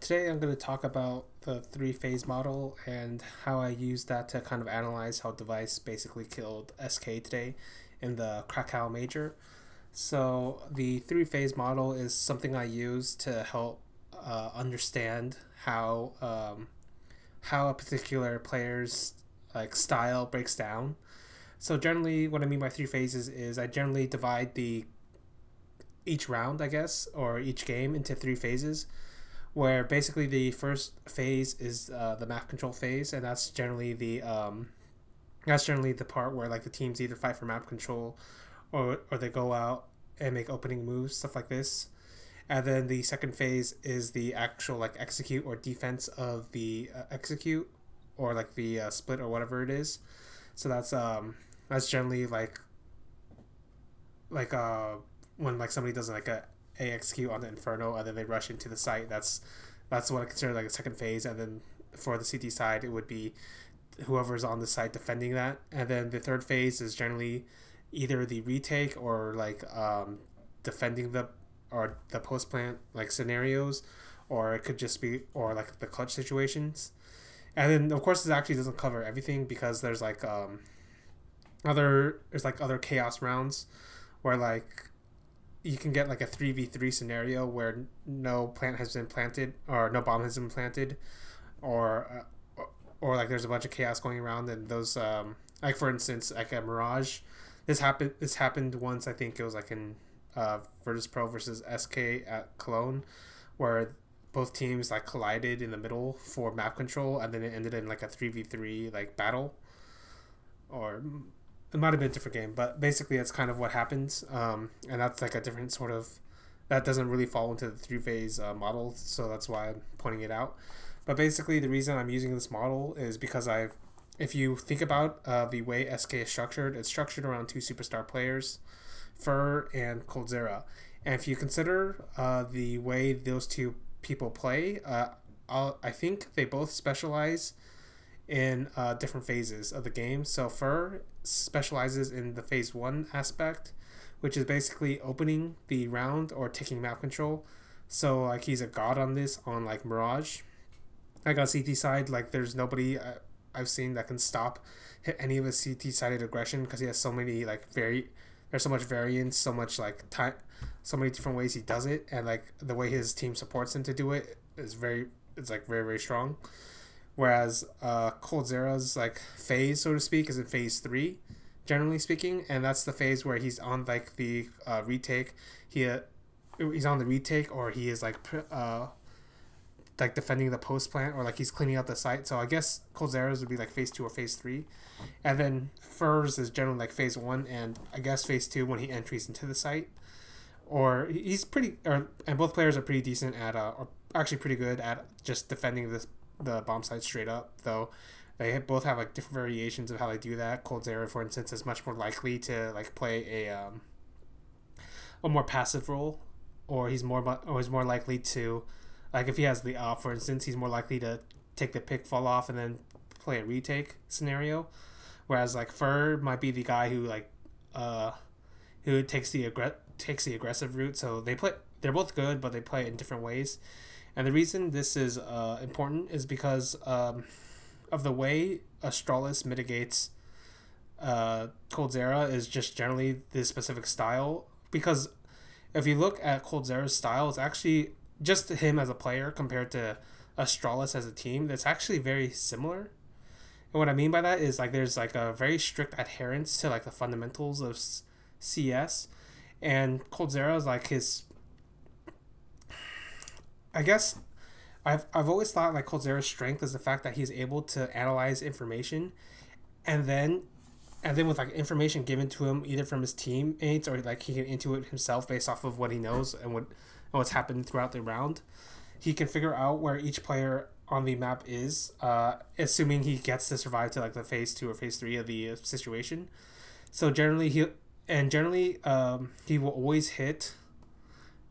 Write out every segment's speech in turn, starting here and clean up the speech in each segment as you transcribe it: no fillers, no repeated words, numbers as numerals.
Today I'm going to talk about the three-phase model and how I used that to kind of analyze how dev1ce basically killed SK today in the Krakow Major. So the three-phase model is something I use to help understand how a particular player's like style breaks down. So generally, what I mean by three phases is I generally divide the each round, I guess, or each game into three phases, where basically the first phase is the map control phase, and that's generally the part where like the teams either fight for map control, or they go out and make opening moves, stuff like this. And then the second phase is the actual like execute or defense of the execute, or like the split or whatever it is. So that's generally like when like somebody does like a execute on the Inferno and then they rush into the site. That's what I consider like a second phase. And then for the CT side, it would be whoever's on the site defending that. And then the third phase is generally either the retake or like defending the post plant like scenarios, or it could just be or like the clutch situations. And then of course it actually doesn't cover everything, because there's like other chaos rounds where like you can get like a 3v3 scenario where no plant has been planted or no bomb has been planted, or like there's a bunch of chaos going around, and those like for instance like a Mirage. This happened once. I think it was like in Virtus Pro versus SK at Cologne, where both teams like collided in the middle for map control, and then it ended in like a 3v3 like battle, or it might have been a different game, but basically that's kind of what happens. And that's like a different sort of, that doesn't really fall into the three-phase model, so that's why I'm pointing it out. But basically the reason I'm using this model is because if you think about the way SK is structured, it's structured around two superstar players, Fur and Coldzera. And if you consider the way those two people play, I think they both specialize in different phases of the game. So Fur specializes in the phase 1 aspect, which is basically opening the round or taking map control. So like he's a god on this on like Mirage. Like on CT side, like there's nobody I've seen that can hit any of his CT sided aggression, because he has so many like there's so much variance, so much like time, so many different ways he does it, and like the way his team supports him to do it is it's like very strong. Whereas Coldzera's like phase, so to speak, is in phase 3, generally speaking, and that's the phase where he's on like the retake. He's on the retake, or he is like defending the post plant, or like he's cleaning up the site. So I guess Coldzera's would be like phase 2 or phase 3, and then Fur's is generally like phase 1, and I guess phase 2 when he entries into the site. Or he's and both players are pretty decent at or actually pretty good at just defending the bomb site straight up, though they both have like different variations of how they do that. Coldzera, for instance, is much more likely to like play a more passive role, or he's more likely to, like if he has the op, for instance, he's more likely to take the pick, fall off, and then play a retake scenario. Whereas like Fur might be the guy who like who takes the aggressive route. So they're both good, but they play in different ways. And the reason this is important is because of the way Astralis mitigates Coldzera is just generally this specific style. Because if you look at Coldzera's style, it's actually just him as a player compared to Astralis as a team. That's actually very similar. And what I mean by that is like there's like a very strict adherence to like the fundamentals of CS, and Coldzera is like his. I guess I've always thought like Coldzera's strength is the fact that he's able to analyze information, and then with like information given to him either from his teammates, or like he can intuit himself based off of what he knows and what's happened throughout the round. He can figure out where each player on the map is, assuming he gets to survive to like the phase 2 or phase 3 of the situation. So generally he will always hit.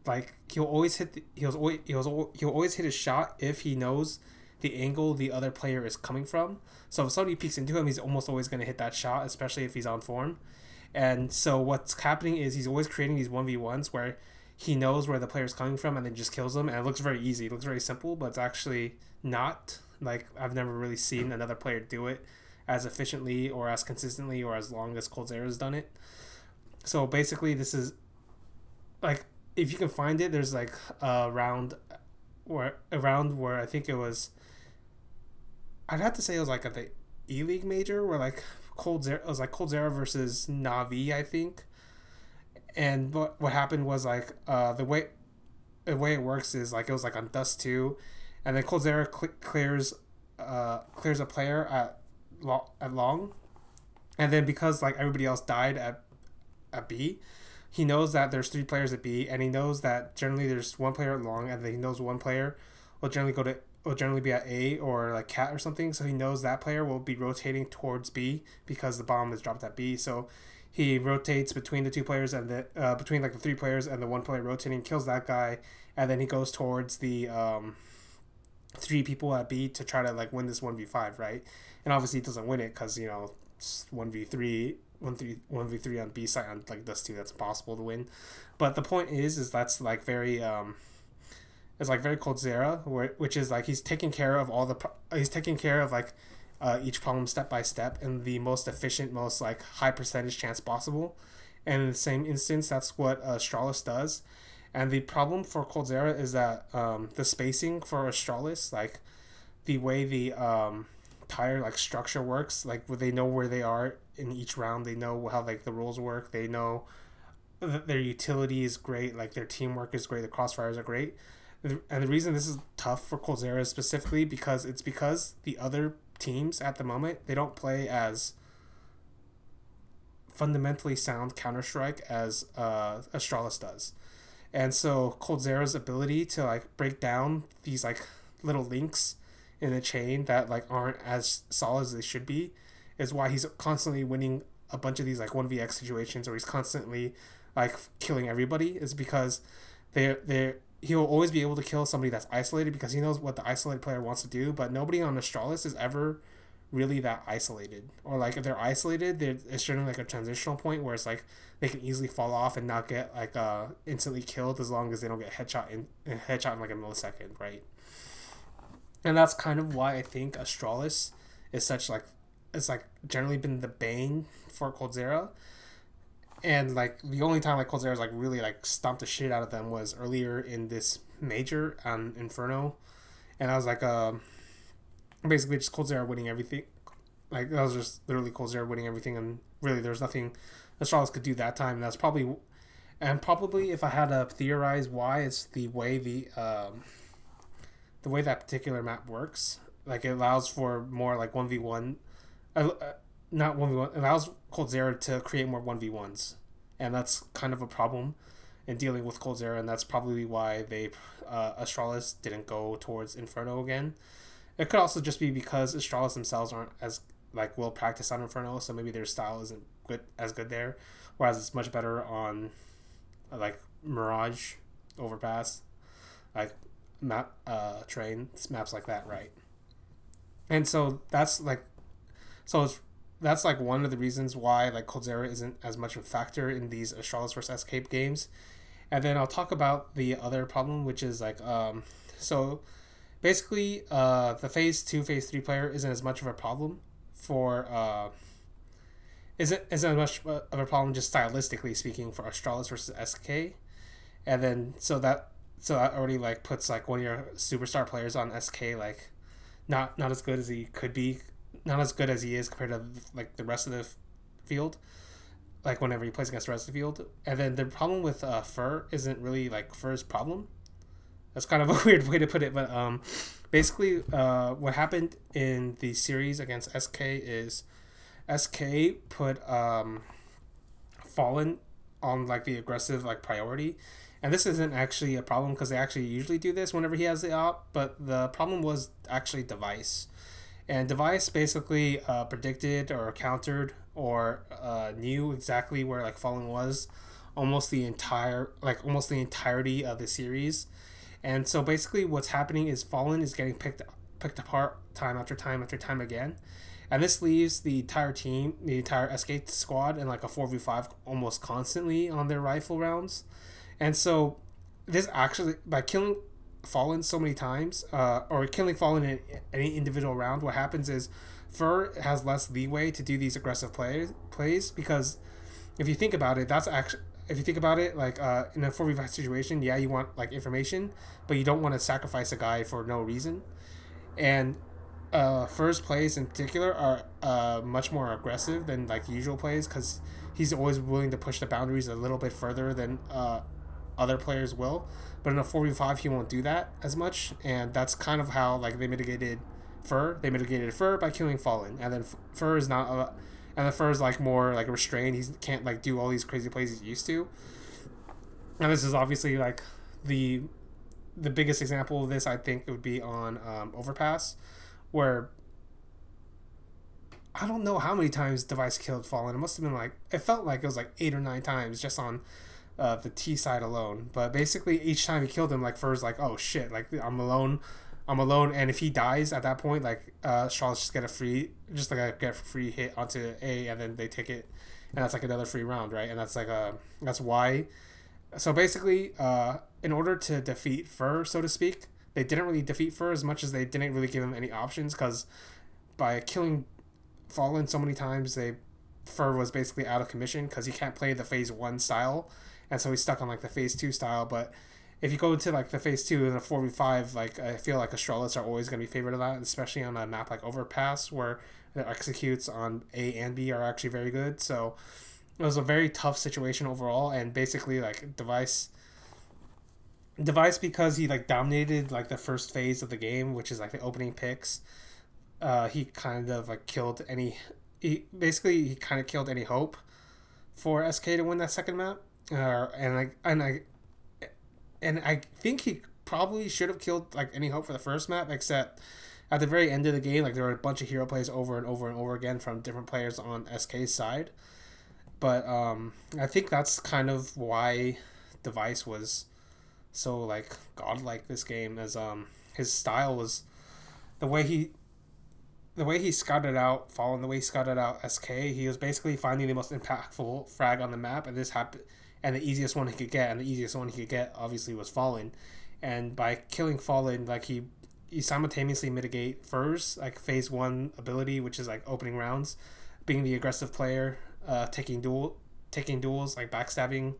Like he'll always hit his shot if he knows the angle the other player is coming from. So if somebody peeks into him, he's almost always going to hit that shot, especially if he's on form. And so what's happening is he's always creating these 1v1s where he knows where the player's coming from and then just kills them. And it looks very easy. It looks very simple, but it's actually not. Like, I've never really seen another player do it as efficiently or as consistently or as long as Coldzera's done it. So basically, this is like, if you can find it, there's like a round where I think it was, I'd have to say it was like at the E-League major where like Coldzera, it was like Coldzera versus Navi, I think. And what happened was like the way it works is like it was like on Dust 2, and then Coldzera clears a player at long, and then because like everybody else died at B, he knows that there's 3 players at B, and he knows that generally there's 1 player at long, and then he knows 1 player will generally be at A or like cat or something, so he knows that player will be rotating towards B because the bomb is dropped at B. So he rotates between the 2 players and the between like the 3 players and the 1 player rotating, kills that guy, and then he goes towards the 3 people at B to try to like win this 1v5, right? And obviously he doesn't win it because, you know, it's 1v3 on B side on like Dust 2, that's impossible to win. But the point is that's like very it's like very Coldzera, which is like he's taking care of like each problem step by step in the most efficient, most like high percentage chance possible. And in the same instance, that's what Astralis does. And the problem for Coldzera is that the spacing for Astralis, like the way the tire like structure works, like they know where they are in each round, they know how like the rules work, they know that their utility is great, like their teamwork is great, the crossfires are great. And the reason this is tough for Coldzera is specifically because the other teams at the moment, they don't play as fundamentally sound Counter-Strike as Astralis does. And so Coldzera's ability to like break down these like little links in a chain that like aren't as solid as they should be is why he's constantly winning a bunch of these like 1vx situations, or he's constantly like killing everybody, is because he'll always be able to kill somebody that's isolated because he knows what the isolated player wants to do. But nobody on Astralis is ever really that isolated, or like if they're isolated, it's generally like a transitional point where it's like they can easily fall off and not get like instantly killed as long as they don't get headshot in like a millisecond, right? And that's kind of why I think Astralis is such like, it's like generally been the bane for Coldzera. And like the only time like Coldzera's like really like stomped the shit out of them was earlier in this major on Inferno, and I was like basically just Coldzera winning everything. Like that was just literally Coldzera winning everything, and really there's nothing Astralis could do that time. And that's probably if I had to theorize why, it's the way that particular map works. Like it allows for more like 1v1, not 1v1, it allows Coldzera to create more 1v1s, and that's kind of a problem in dealing with Coldzera, and that's probably why they Astralis didn't go towards Inferno again. It could also just be because Astralis themselves aren't as like well practiced on Inferno, so maybe their style isn't good there, whereas it's much better on like Mirage, Overpass, like map trains, maps like that, right? And so that's like one of the reasons why like Coldzera isn't as much of a factor in these Astralis vs Escape games. And then I'll talk about the other problem, which is like so basically the phase 2 phase 3 player isn't as much of a problem for isn't as much of a problem just stylistically speaking for Astralis versus SK. And then so that already like puts like one of your superstar players on SK like not as good as he could be, not as good as he is compared to like the rest of the field, like whenever he plays against the rest of the field. And then the problem with Fur isn't really like Fur's problem. That's kind of a weird way to put it, but basically what happened in the series against SK is SK put Fallen on like the aggressive like priority. And this isn't actually a problem because they actually usually do this whenever he has the op, but the problem was actually dev1ce. And dev1ce basically predicted or countered or knew exactly where like Fallen was almost the entirety of the series. And so basically what's happening is Fallen is getting picked apart time after time after time again. And this leaves the entire team, the entire SK squad in like a 4v5 almost constantly on their rifle rounds. And so this actually, by killing Fallen so many times, or killing Fallen in any individual round, what happens is Fur has less leeway to do these aggressive plays because if you think about it, that's actually, if you think about it, like in a 4v5 situation, yeah, you want like information, but you don't want to sacrifice a guy for no reason. And Fur's plays in particular are much more aggressive than like usual plays because he's always willing to push the boundaries a little bit further than other players will. But in a 4v5, he won't do that as much, and that's kind of how like they mitigated Fur. They mitigated Fur by killing Fallen, and then Fur is not. And the Fur is like more like restrained. He can't like do all these crazy plays he's used to. And this is obviously like the biggest example of this. I think it would be on Overpass, where I don't know how many times dev1ce killed Fallen. It must have been like, it felt like it was like 8 or 9 times just on the T side alone. But basically each time he killed him, like Fur's like, oh shit, like I'm alone, and if he dies at that point, like Astralis just get a free hit onto A, and then they take it, and that's like another free round, right? And that's like that's why. So basically, in order to defeat Fur, so to speak, they didn't really defeat Fur as much as they didn't really give him any options, because by killing Fallen so many times, Fur was basically out of commission because he can't play the phase 1 style, and so he's stuck on like the phase 2 style. But if you go to like the phase 2 in a 4v5, like I feel like Astralis are always going to be favored of that, especially on a map like Overpass where the executes on A and B are actually very good. So it was a very tough situation overall, and basically like dev1ce, because he like dominated like the first phase of the game, which is like the opening picks, he kind of like killed any he kind of killed any hope for SK to win that second map. And I think he probably should have killed like any hope for the first map, except at the very end of the game, like there were a bunch of hero plays over and over and over again from different players on SK's side. But I think that's kind of why dev1ce was so like godlike this game, as his style was the way he scouted out Fallen, the way he scouted out SK. He was basically finding the most impactful frag on the map, and this happened. And the easiest one he could get, obviously was Fallen. And by killing Fallen, like he simultaneously mitigate Fur's like phase 1 ability, which is like opening rounds, being the aggressive player, taking duels, like backstabbing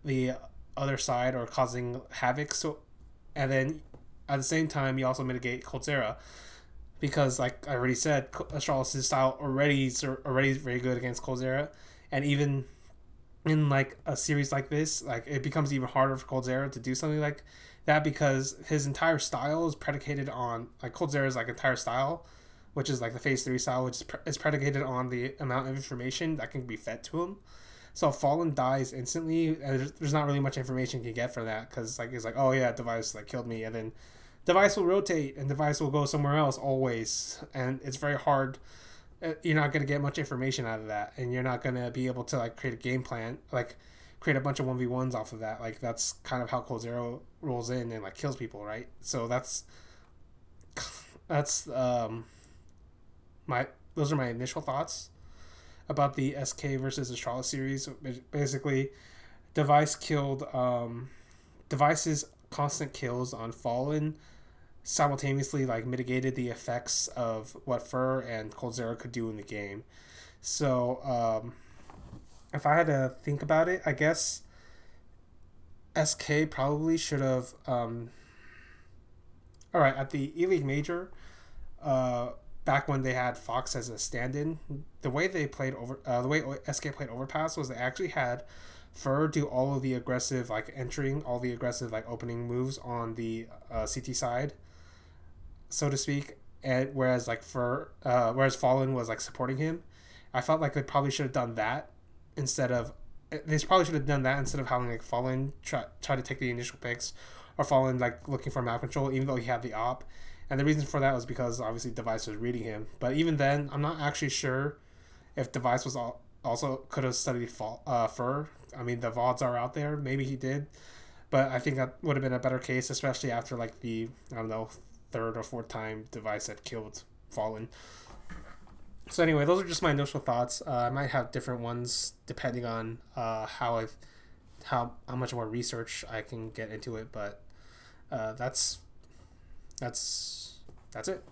the other side or causing havoc. So, and then at the same time, you also mitigate Coldzera, because like I already said, Astralis' style already is very good against Coldzera, and even in like a series like this, like it becomes even harder for Coldzera to do something like that, because his entire style is predicated on like Coldzera's like entire style, which is like the phase 3 style, which is predicated on the amount of information that can be fed to him. So if Fallen dies instantly, there's not really much information you can get from that, because like it's like, oh yeah, dev1ce like killed me, and then dev1ce will rotate and dev1ce will go somewhere else always, and it's very hard. You're not going to get much information out of that, and you're not going to be able to like create a game plan, like create a bunch of 1v1s off of that. Like that's kind of how Coldzera rolls in and like kills people, right? So those are my initial thoughts about the SK versus Astralis series. Basically, dev1ce killed dev1ce's constant kills on Fallen simultaneously like mitigated the effects of what Fur and Coldzera could do in the game. So if I had to think about it, I guess SK probably should have alright, at the E-League Major, back when they had Fox as a stand-in, the way SK played Overpass was they actually had Fur do all of the aggressive like entering, all the aggressive like opening moves on the CT side, so to speak, and whereas Fallen was like supporting him. I felt like they probably should have done that instead of having like Fallen try to take the initial picks, or Fallen like looking for map control even though he had the op. And the reason for that was because obviously dev1ce was reading him. But even then, I'm not actually sure if dev1ce was also could have studied Fur. I mean, the VODs are out there. Maybe he did, but I think that would have been a better case, especially after like the, I don't know, 3rd or 4th time dev1ce had killed Fallen. So anyway, those are just my initial thoughts. I might have different ones depending on how how much more research I can get into it, but that's that's it.